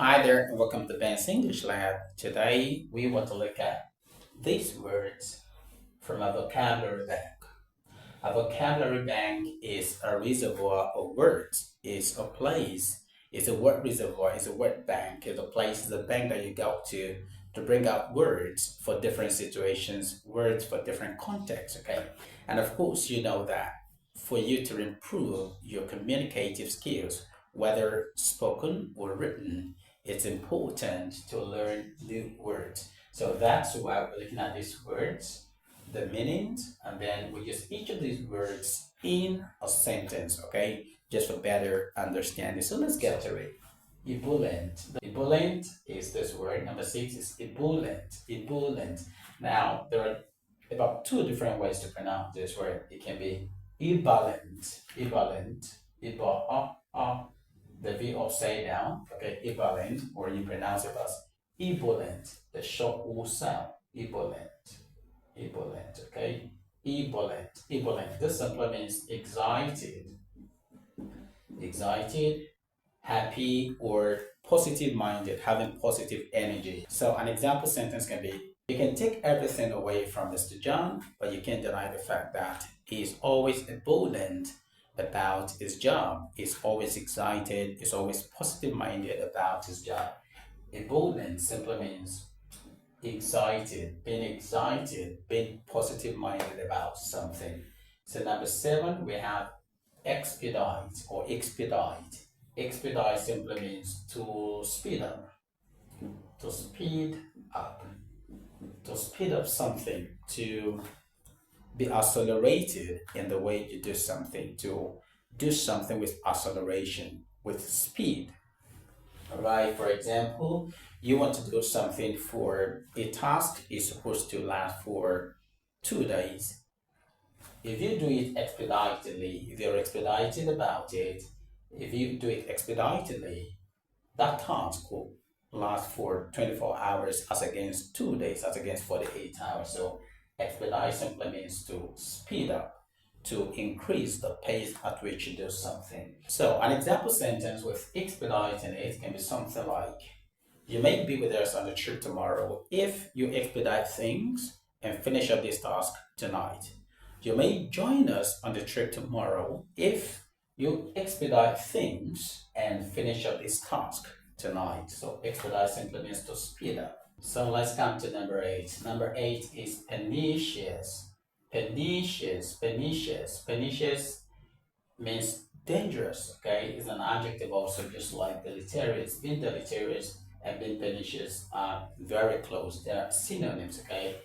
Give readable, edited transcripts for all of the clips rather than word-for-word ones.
Hi there, and welcome to Ben's English Lab. Today we want to look at these words from a vocabulary bank. A vocabulary bank is a reservoir of words, is a place, is a word reservoir, is a word bank, is a place, is a bank that you go to bring out words for different situations, words for different contexts, okay? And of course, you know that for you to improve your communicative skills, whether spoken or written, it's important to learn new words. So that's why we're looking at these words, the meanings, and then we use each of these words in a sentence, okay? Just for better understanding. So let's get to it. Ebullient. Ebullient is this word. Number six is ebullient. Ebullient. Now, there are about two different ways to pronounce this word. It can be ebullient, ebullient, the V upside down, okay, ebullient, or you pronounce it as ebullient, the short O sound, ebullient, ebullient, okay, ebullient, ebullient. This simply means excited, excited, happy, or positive minded, having positive energy. So an example sentence can be, you can take everything away from Mr. John, but you can't deny the fact that he's always ebullient about his job. He's always excited, he's always positive minded about his job. Ebullient simply means excited, being positive minded about something. So number seven, we have expedite or expedite. Expedite simply means to speed up, to speed up, to speed up something, to be accelerated in the way you do something, to do something with acceleration, with speed. All right, for example, you want to do something for a task is supposed to last for 2 days. If you do it expeditedly, if you're expedited about it, if you do it expeditedly, that task will last for 24 hours as against 2 days, as against 48 hours. So expedite simply means to speed up, to increase the pace at which you do something. So an example sentence with expedite in it can be something like, you may be with us on the trip tomorrow if you expedite things and finish up this task tonight. You may join us on the trip tomorrow if you expedite things and finish up this task tonight. So expedite simply means to speed up. So let's come to number eight. Number eight is pernicious. Pernicious, pernicious, pernicious means dangerous, okay? It's an adjective also, just like deleterious. Being deleterious and being pernicious are very close. They are synonyms, okay?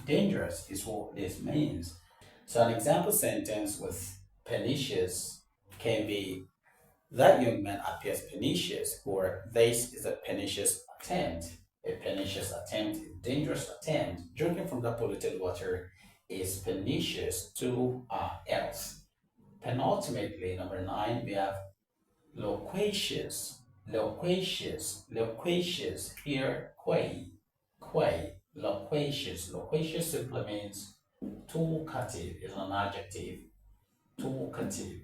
Dangerous is what this means. So an example sentence with pernicious can be, that young man appears pernicious, or this is a pernicious attempt. A pernicious attempt, a dangerous attempt. Drinking from that polluted water is pernicious to our health. Penultimately, number nine, we have loquacious. Loquacious, loquacious. Here, loquacious. Loquacious simply means talkative, is an adjective. Talkative.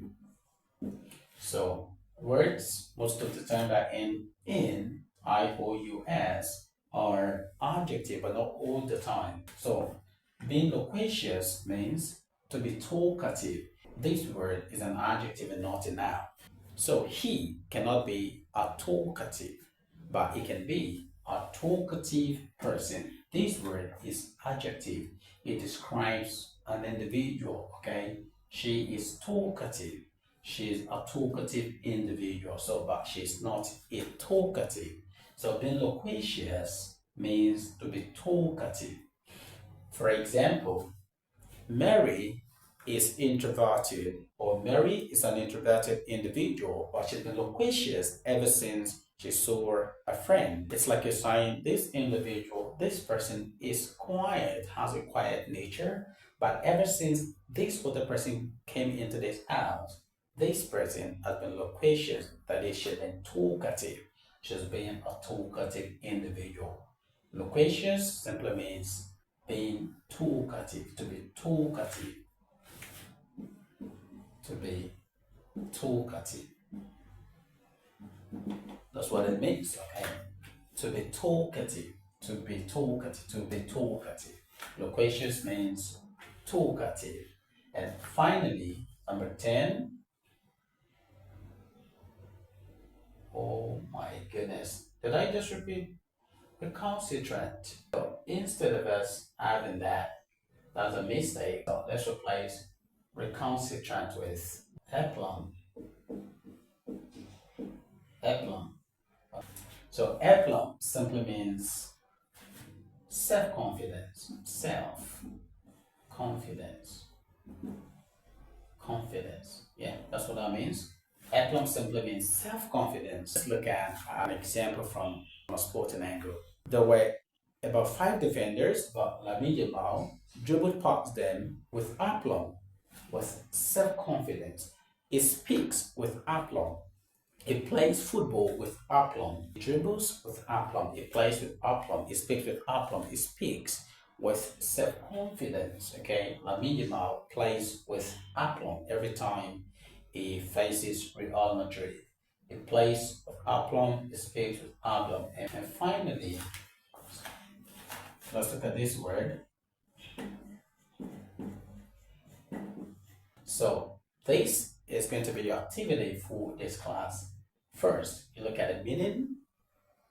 So words most of the time that end in ious are adjective, but not all the time. So being loquacious means to be talkative. This word is an adjective and not a noun. So he cannot be a talkative, but he can be a talkative person. This word is adjective. It describes an individual, okay? She is talkative. She is a talkative individual, so but she's not a talkative. So being loquacious means to be talkative. For example, Mary is introverted, or Mary is an introverted individual, but she's been loquacious ever since she saw a friend. It's like you're saying this individual, this person is quiet, has a quiet nature, but ever since this other person came into this house, this person has been loquacious, that is, she's been talkative. She's been a talkative individual. Loquacious simply means being talkative, to be talkative, to be talkative. That's what it means, okay? To be talkative, to be talkative, to be talkative. Loquacious means talkative. And finally, number 10. Oh my goodness. Did I just repeat? Recalcitrant. So instead of us having that, that's a mistake. So let's replace recalcitrant with aplomb. Aplomb. So aplomb simply means self-confidence. Self-confidence. Confidence. Yeah, that's what that means. Aplomb simply means self-confidence. Let's look at an example from a sporting angle. There were about 5 defenders, but Lamine Yamal dribbled past them with aplomb, with self-confidence. He speaks with aplomb. He plays football with aplomb. He dribbles with aplomb. He plays with aplomb. He speaks with aplomb. He speaks with self-confidence. Okay, Lamine Yamal plays with aplomb every time he faces Real Madrid. He plays with aplomb. He speaks with aplomb. And finally, let's look at this word. So this is going to be your activity for this class. First, you look at the meaning,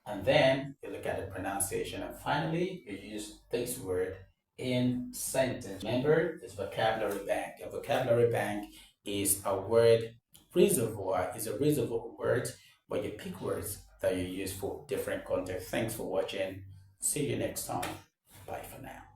and then you look at the pronunciation, and finally you use this word in sentence. Remember this vocabulary bank. A vocabulary bank is a word reservoir, is a reservoir of words where you pick words that you use for different contexts. Thanks for watching. See you next time. Bye for now.